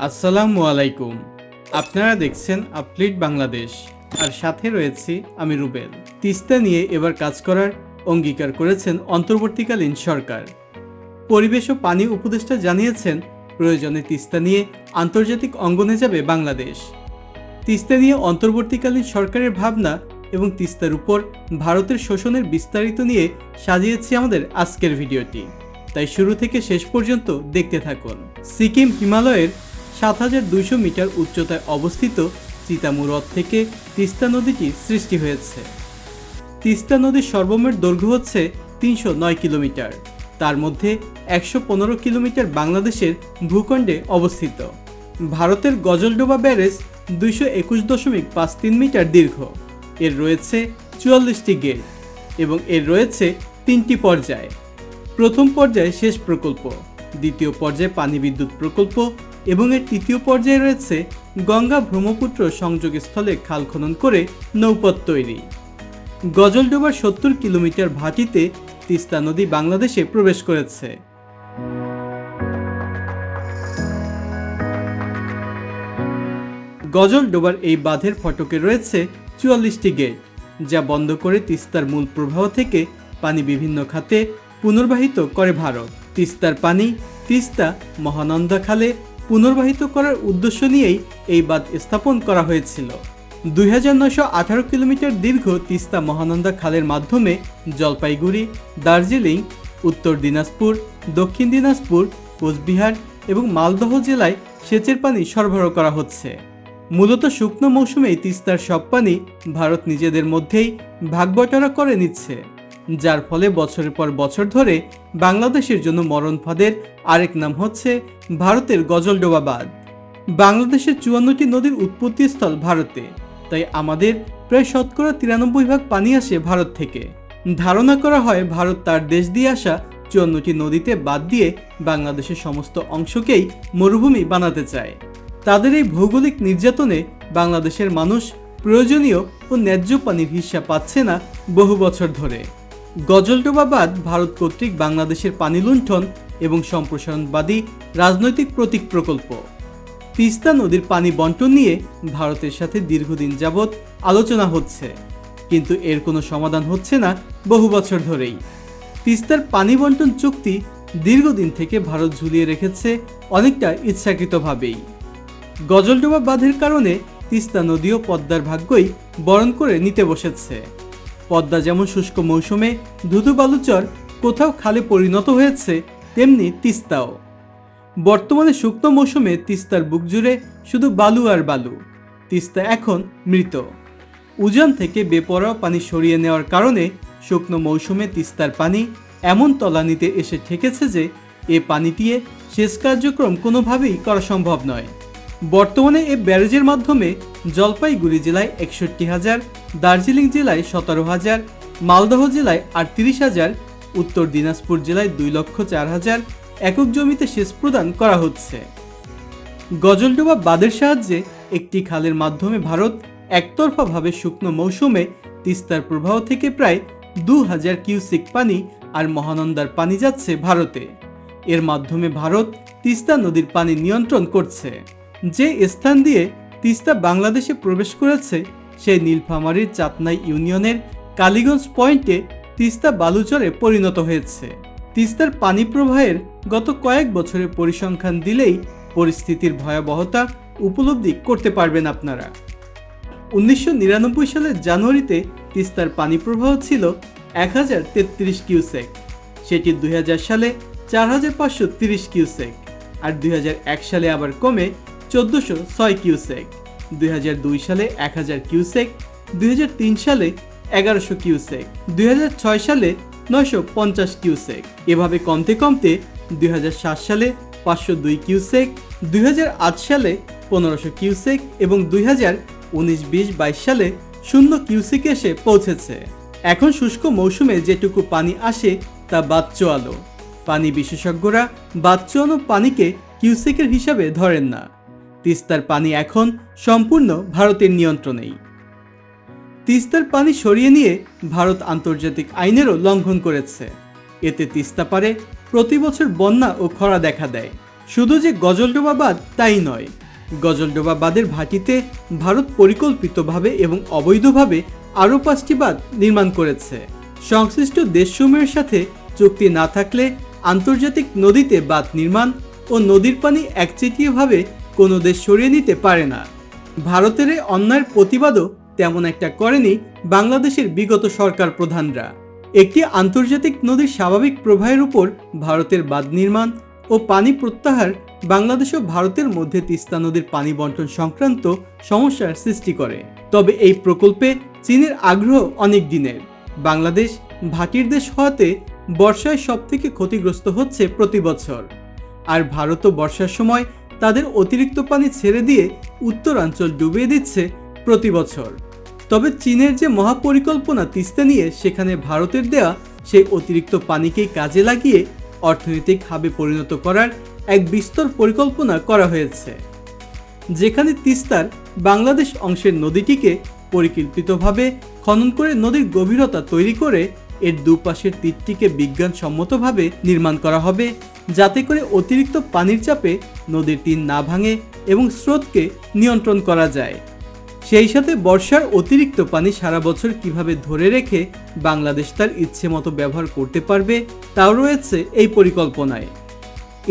আসসালামু আলাইকুম। আপনারা দেখছেন আপডেট বাংলাদেশ, আর সাথে রয়েছি আমি রুবেল। তিস্তা নিয়ে এবার কাজ করার অঙ্গীকার করেছেন অন্তর্বর্তীকালীন সরকার। পরিবেশ ও পানি উপদেষ্টা জানিয়েছেন, প্রয়োজনে তিস্তা নিয়ে আন্তর্জাতিক অঙ্গনে যাবে বাংলাদেশ। তিস্তা নিয়ে অন্তর্বর্তীকালীন সরকারের ভাবনা এবং তিস্তার উপর ভারতের শোষণের বিস্তারিত নিয়ে সাজিয়েছি আমাদের আজকের ভিডিওটি, তাই শুরু থেকে শেষ পর্যন্ত দেখতে থাকুন। সিকিম হিমালয়ের ৭,২০০ মিটার উচ্চতায় অবস্থিত চিতামু হ্রদ থেকে তিস্তা নদীটি সৃষ্টি হয়েছে। তিস্তা নদীর সর্বমোট দৈর্ঘ্য হচ্ছে ৩০৯ কিলোমিটার, তার মধ্যে ১১৫ কিলোমিটার বাংলাদেশের ভূখণ্ডে অবস্থিত। ভারতের গজলডোবা ব্যারেজ ২২১.৫৩ মিটার দীর্ঘ। এর রয়েছে ৪৪টি গেট এবং এর রয়েছে ৩টি পর্যায়। প্রথম পর্যায়ে সেচ প্রকল্প, দ্বিতীয় পর্যায়ে পানি বিদ্যুৎ প্রকল্প এবং এর তৃতীয় পর্যায়ে রয়েছে গঙ্গা ব্রহ্মপুত্র সংযোগস্থলে খাল খনন করে নৌপথ তৈরি। গজলডোবার ৭০ কিলোমিটার ভাটিতে তিস্তা নদী বাংলাদেশে প্রবেশ করেছে। গজলডোবার এই বাঁধের ফটকে রয়েছে ৪৪টি গেট, যা বন্ধ করে তিস্তার মূল প্রবাহ থেকে পানি বিভিন্ন খাতে পুনর্বাহিত করে ভারত। তিস্তার পানি তিস্তা মহানন্দা খালে পুনর্বাহিত করার উদ্দেশ্য নিয়েই এই বাঁধ স্থাপন করা হয়েছিল। ২৯১৮ কিলোমিটার দীর্ঘ তিস্তা মহানন্দা খালের মাধ্যমে জলপাইগুড়ি, দার্জিলিং, উত্তর দিনাজপুর, দক্ষিণ দিনাজপুর, কোচবিহার এবং মালদহ জেলায় সেচের পানি সরবরাহ করা হচ্ছে। মূলত শুকনো মৌসুমেই তিস্তার সব পানি ভারত নিজেদের মধ্যেই ভাগবটোয়ারা করে নিচ্ছে, যার ফলে বছরের পর বছর ধরে বাংলাদেশের জন্য মরণ ফাঁদের আরেক নাম হচ্ছে ভারতের গজলডোবা বাঁধ। বাংলাদেশের ৫৪টি নদীর উৎপত্তিস্থল ভারতে, তাই আমাদের প্রায় ৯৩% পানি আসে ভারত থেকে। ধারণা করা হয় ভারত তার দেশ দিয়ে আসা ৫৪টি নদীতে বাদ দিয়ে বাংলাদেশের সমস্ত অংশকেই মরুভূমি বানাতে চায়। তাদের এই ভৌগোলিক নির্যাতনে বাংলাদেশের মানুষ প্রয়োজনীয় ও ন্যায্য পানির হিস্যা পাচ্ছে না বহু বছর ধরে। গজলডোবা বাঁধ ভারত কর্তৃক বাংলাদেশের পানি লুণ্ঠন এবং সম্প্রসারণবাদী রাজনৈতিক প্রতীক প্রকল্প। তিস্তা নদীর পানি বন্টন নিয়ে ভারতের সাথে দীর্ঘদিন যাবৎ আলোচনা হচ্ছে, কিন্তু এর কোনো সমাধান হচ্ছে না বহু বছর ধরেই। তিস্তার পানি বন্টন চুক্তি দীর্ঘদিন থেকে ভারত ঝুলিয়ে রেখেছে অনেকটা ইচ্ছাকৃতভাবেই। গজলডোবা বাঁধের কারণে তিস্তা নদীও পদ্মার ভাগ্যই বরণ করে নিতে বসেছে। পদ্মা যেমন শুষ্ক মৌসুমে ধুধু বালুচর কোথাও খালে পরিণত হয়েছে, তেমনি তিস্তাও। বর্তমানে শুকনো মৌসুমে তিস্তার বুক জুড়ে শুধু বালু আর বালু। তিস্তা এখন মৃত। উজান থেকে বেপরোয়া পানি সরিয়ে নেওয়ার কারণে শুকনো মৌসুমে তিস্তার পানি এমন তলানিতে এসে ঠেকেছে যে এ পানি দিয়ে সেচ কার্যক্রম কোনোভাবেই করা সম্ভব নয়। বর্তমানে এ ব্যারেজের মাধ্যমে জলপাইগুড়ি জেলায় ৬১,০০০, দার্জিলিং জেলায় ১৭,০০০, মালদহ জেলায় ৩৮,০০০, উত্তর দিনাজপুর জেলায় ২,০৪,০০০ একক জমিতে সেচ প্রদান করা হচ্ছে। গজলডোবা বাঁধের সাহায্যে একটি খালের মাধ্যমে ভারত একতরফাভাবে শুকনো মৌসুমে তিস্তার প্রবাহ থেকে প্রায় ২,০০০ কিউসেক পানি আর মহানন্দার পানি যাচ্ছে ভারতে। এর মাধ্যমে ভারত তিস্তা নদীর পানি নিয়ন্ত্রণ করছে। যে স্থান দিয়ে তিস্তা বাংলাদেশে প্রবেশ করেছে সেই নীলফামারীর চাতনাই ইউনিয়নের কালীগঞ্জ পয়েন্টে তিস্তা বালুচরে পরিণত হয়েছে। তিস্তার পানি প্রবাহের গত কয়েক বছরের পরিসংখ্যান দিলেই পরিস্থিতির ভয়াবহতা উপলব্ধি করতে পারবেন আপনারা। ১৯৯৯ সালের জানুয়ারিতে তিস্তার পানি প্রবাহ ছিল ১,০৩৩ কিউসেক, সেটি ২০০০ সালে ৪,৫৩০ কিউসেক, আর ২০০১ সালে আবার কমে ১৪০৬ কিউসেক, ২০০২ সালে ১,০০০ কিউসেক, ২০০৩ সালে ১১০০ কিউসেক, ২০০৬ সালে ৯৫০ কিউসেক। এভাবে কমতে কমতে ২০০৭ সালে ৫০২ কিউসেক, ২০০৮ সালে ১৫০০ কিউসেক এবং ২০১৯-২০-২২ সালে ০ কিউসেকে এসে পৌঁছেছে। এখন শুষ্ক মৌসুমে যেটুকু পানি আসে তা বাদচোয়ানো। পানি বিশেষজ্ঞরা বাদচোয়ানো পানিকে কিউসেকের হিসাবে ধরেন না। তিস্তার পানি এখন সম্পূর্ণ ভারতের নিয়ন্ত্রণেই। তিস্তার পানি সরিয়ে নিয়ে ভারত আন্তর্জাতিক আইনেরও লঙ্ঘন করেছে। এতে তিস্তা পারে প্রতি বছর বন্যা ও খরা দেখা দেয়। শুধু যে গজলডোবা বাঁধ তাই নয়, গজলডোবা বাঁধের ভাটিতে ভারত পরিকল্পিতভাবে এবং অবৈধভাবে আরও 5টি বাঁধ নির্মাণ করেছে। সংশ্লিষ্ট দেশসমূহের সাথে চুক্তি না থাকলে আন্তর্জাতিক নদীতে বাঁধ নির্মাণ ও নদীর পানি একচেটিয়াভাবে কোনো দেশ সরিয়ে নিতে পারে না। ভারতের এই অন্যায়ের প্রতিবাদও তেমন একটা করেনি বাংলাদেশের বিগত সরকার প্রধানরা। একটি আন্তর্জাতিক নদীর স্বাভাবিক প্রবাহের উপর ভারতের বাঁধ নির্মাণ ও পানি প্রত্যাহার বাংলাদেশ ও ভারতের মধ্যে তিস্তা নদীর পানি বন্টন সংক্রান্ত সমস্যার সৃষ্টি করে। তবে এই প্রকল্পে চীনের আগ্রহ অনেক দিনের। বাংলাদেশ ভাটির দেশ হওয়াতে বর্ষায় সবথেকে ক্ষতিগ্রস্ত হচ্ছে প্রতি বছর, আর ভারতও বর্ষার সময় তাদের অতিরিক্ত পানি ছেড়ে দিয়ে উত্তরাঞ্চল ডুবিয়ে দিচ্ছে প্রতি বছর। তবে চীনের যে মহাপরিকল্পনা তিস্তা নিয়ে, সেখানে ভারতের দেয়া সেই অতিরিক্ত পানিকেই কাজে লাগিয়ে অর্থনৈতিক হাবে পরিণত করার এক বিস্তর পরিকল্পনা করা হয়েছে, যেখানে তিস্তার বাংলাদেশ অংশের নদীটিকে পরিকল্পিতভাবে খনন করে নদীর গভীরতা তৈরি করে এর দুপাশের তীরটিকে বিজ্ঞানসম্মতভাবে নির্মাণ করা হবে, যাতে করে অতিরিক্ত পানির চাপে নদীর তীর না ভাঙে এবং স্রোতকে নিয়ন্ত্রণ করা যায়। সেই সাথে বর্ষার অতিরিক্ত পানি সারা বছর কিভাবে ধরে রেখে বাংলাদেশ তার ইচ্ছে মতো ব্যবহার করতে পারবে তাও রয়েছে এই পরিকল্পনায়।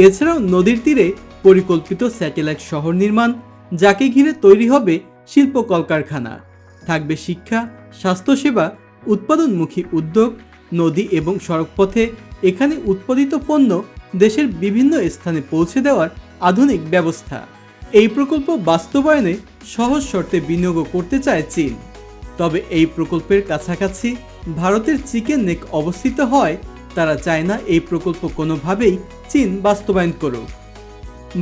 এছাড়াও নদীর তীরে পরিকল্পিত স্যাটেলাইট শহর নির্মাণ, যাকে ঘিরে তৈরি হবে শিল্প কলকারখানা, থাকবে শিক্ষা, স্বাস্থ্যসেবা, উৎপাদনমুখী উদ্যোগ, নদী এবং সড়কপথে এখানে উৎপাদিত পণ্য দেশের বিভিন্ন স্থানে পৌঁছে দেওয়ার আধুনিক ব্যবস্থা। এই প্রকল্প বাস্তবায়নে সহজ শর্তে বিনিয়োগ করতে চায় চীন। তবে এই প্রকল্পের কাছাকাছি ভারতের চিকেন নেক অবস্থিত হয়, তারা চায় না এই প্রকল্প কোনোভাবেই চীন বাস্তবায়ন করুক।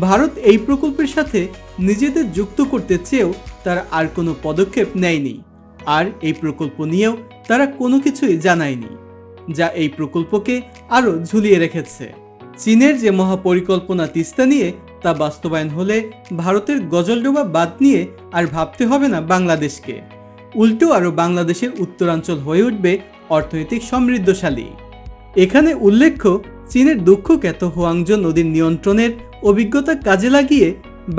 ভারত এই প্রকল্পের সাথে নিজেদের যুক্ত করতে চেয়েও তারা আর কোনো পদক্ষেপ নেয়নি, আর এই প্রকল্প নিয়েও তারা কোনো কিছুই জানায়নি, যা এই প্রকল্পকে আরও ঝুলিয়ে রেখেছে। চীনের যে মহাপরিকল্পনা তিস্তা নিয়ে, তা বাস্তবায়ন হলে ভারতের গজলডোবা বাঁধ নিয়ে আর ভাবতে হবে না বাংলাদেশকে। উল্টো আরও বাংলাদেশের উত্তরাঞ্চল হয়ে উঠবে অর্থনৈতিক সমৃদ্ধশালী। এখানে উল্লেখ্য, চীনের দুঃখখ্যাত হুয়াংজো নদীর নিয়ন্ত্রণের অভিজ্ঞতা কাজে লাগিয়ে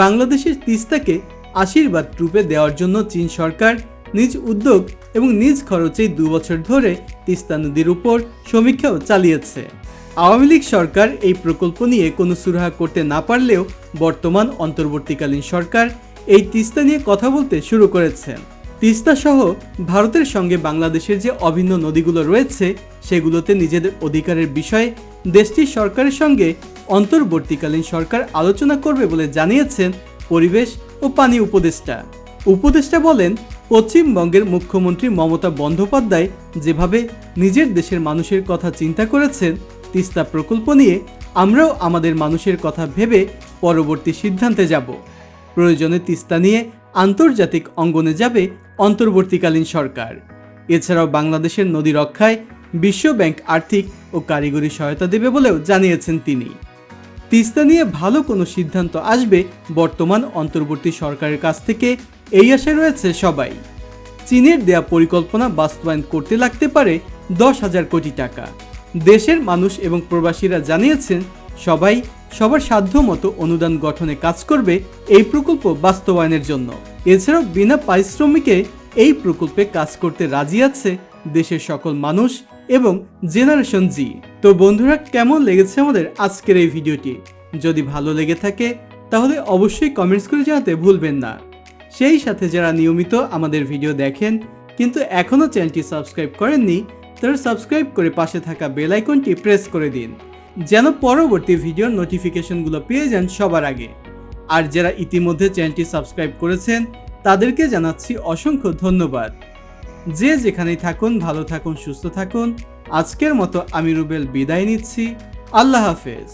বাংলাদেশের তিস্তাকে আশীর্বাদ রূপে দেওয়ার জন্য চীন সরকার নিজ উদ্যোগ এবং নিজ খরচেই 2 বছর ধরে তিস্তা নদীর উপর সমীক্ষাও চালিয়েছে। আওয়ামী লীগ সরকার এই প্রকল্প নিয়ে কোনো সুরাহা করতে না পারলেও বর্তমান অন্তর্বর্তীকালীন সরকার এই তিস্তা নিয়ে কথা বলতে শুরু করেছেন। তিস্তা সহ ভারতের সঙ্গে বাংলাদেশের যে অভিন্ন নদীগুলো রয়েছে, সেগুলোতে নিজেদের অধিকারের বিষয়ে দেশটির সরকারের সঙ্গে অন্তর্বর্তীকালীন সরকার আলোচনা করবে বলে জানিয়েছেন পরিবেশ ও পানি উপদেষ্টা। উপদেষ্টা বলেন, পশ্চিমবঙ্গের মুখ্যমন্ত্রী মমতা বন্দ্যোপাধ্যায় যেভাবে নিজের দেশের মানুষের কথা চিন্তা করেছেন, তিস্তা প্রকল্প নিয়ে আমরাও আমাদের মানুষের কথা ভেবে পরবর্তী সিদ্ধান্তে যাব। প্রয়োজনে তিস্তা নিয়ে আন্তর্জাতিক অঙ্গনে যাবে অন্তর্বর্তীকালীন সরকার। এছাড়াও বাংলাদেশের নদী রক্ষায় বিশ্ব ব্যাংক আর্থিক ও কারিগরি সহায়তা দেবে বলেও জানিয়েছেন তিনি। তিস্তা নিয়ে ভালো কোনো সিদ্ধান্ত আসবে বর্তমান অন্তর্বর্তী সরকারের কাছ থেকে, এই আশায় রয়েছে সবাই। চীনের দেয়া পরিকল্পনা বাস্তবায়ন করতে লাগতে পারে 10,000 কোটি টাকা। দেশের মানুষ এবং প্রবাসীরা জানিয়েছেন, সবাই সবার সাধ্য মতো অনুদান গঠনে কাজ করবে এই প্রকল্প বাস্তবায়নের জন্য। এছাড়াও বিনা পারিশ্রমিকে এই প্রকল্পে কাজ করতে রাজি আছে দেশের সকল মানুষ এবং জেনারেশন জি। তো বন্ধুরা, কেমন লেগেছে আমাদের আজকের এই ভিডিওটি? যদি ভালো লেগে থাকে তাহলে অবশ্যই কমেন্টস করে জানাতে ভুলবেন না। সেই সাথে যারা নিয়মিত আমাদের ভিডিও দেখেন কিন্তু এখনও চ্যানেলটি সাবস্ক্রাইব করেননি, তারা সাবস্ক্রাইব করে পাশে থাকা বেল আইকনটি প্রেস করে দিন, যেন পরবর্তী ভিডিওর নোটিফিকেশনগুলো পেয়ে যান সবার আগে। আর যারা ইতিমধ্যে চ্যানেলটি সাবস্ক্রাইব করেছেন তাদেরকে জানাচ্ছি অসংখ্য ধন্যবাদ। যে যেখানেই থাকুন, ভালো থাকুন, সুস্থ থাকুন। আজকের মতো আমি রুবেল বিদায় নিচ্ছি। আল্লাহ হাফেজ।